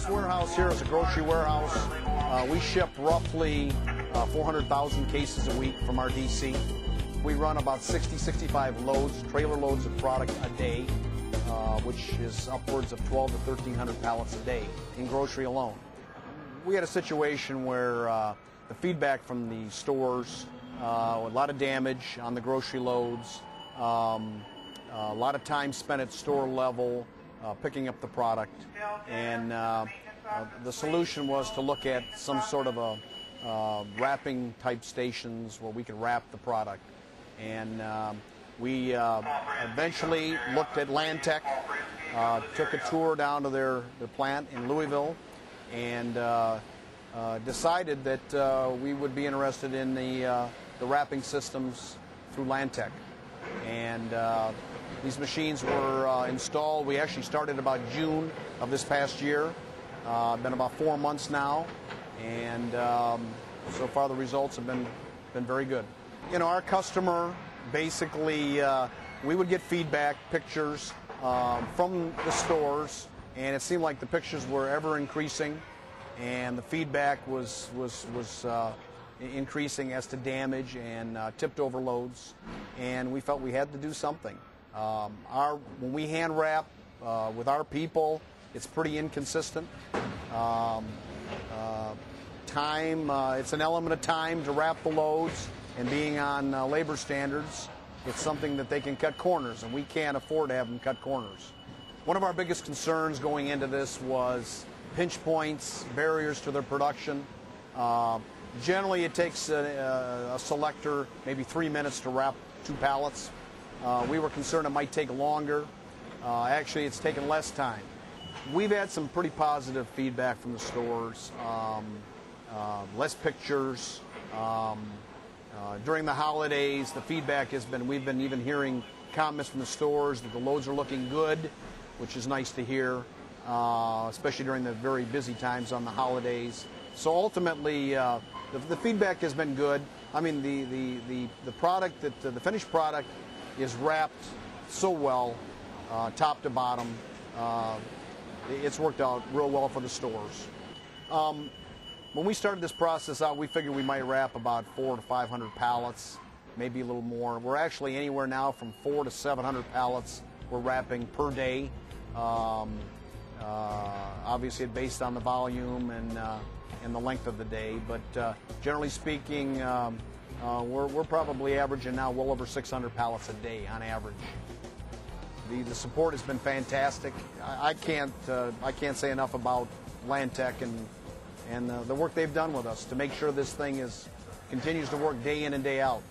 This warehouse here is a grocery warehouse. We ship roughly 400,000 cases a week from our DC. We run about 65 loads, trailer loads of product a day, which is upwards of 1,200 to 1,300 pallets a day in grocery alone. We had a situation where the feedback from the stores, a lot of damage on the grocery loads, a lot of time spent at store level picking up the product, and the solution was to look at some sort of a wrapping type stations where we could wrap the product. And we eventually looked at Lantech, took a tour down to their plant in Louisville, and decided that we would be interested in the wrapping systems through Lantech. And these machines were installed. We actually started about June of this past year. Been about 4 months now, and so far the results have been very good. You know, our customer, basically, we would get feedback, pictures from the stores, and it seemed like the pictures were ever increasing, and the feedback was increasing as to damage and tipped over loads, and we felt we had to do something. When we hand wrap with our people, it's pretty inconsistent. Time, it's an element of time to wrap the loads, and being on labor standards, it's something that they can cut corners, and we can't afford to have them cut corners. One of our biggest concerns going into this was pinch points, barriers to their production. Generally, it takes a selector maybe 3 minutes to wrap 2 pallets. We were concerned it might take longer. Actually, it's taken less time. We've had some pretty positive feedback from the stores, less pictures. During the holidays, the feedback has been, we've been even hearing comments from the stores that the loads are looking good, which is nice to hear, especially during the very busy times on the holidays. So ultimately, the feedback has been good. I mean, the product, the finished product is wrapped so well, top to bottom. It's worked out real well for the stores. When we started this process out, we figured we might wrap about 400 to 500 pallets, maybe a little more. We're actually anywhere now from 400 to 700 pallets we're wrapping per day. Obviously, based on the volume and the length of the day, but generally speaking, we're probably averaging now well over 600 pallets a day on average. The support has been fantastic. I can't say enough about Lantech and the work they've done with us to make sure this thing continues to work day in and day out.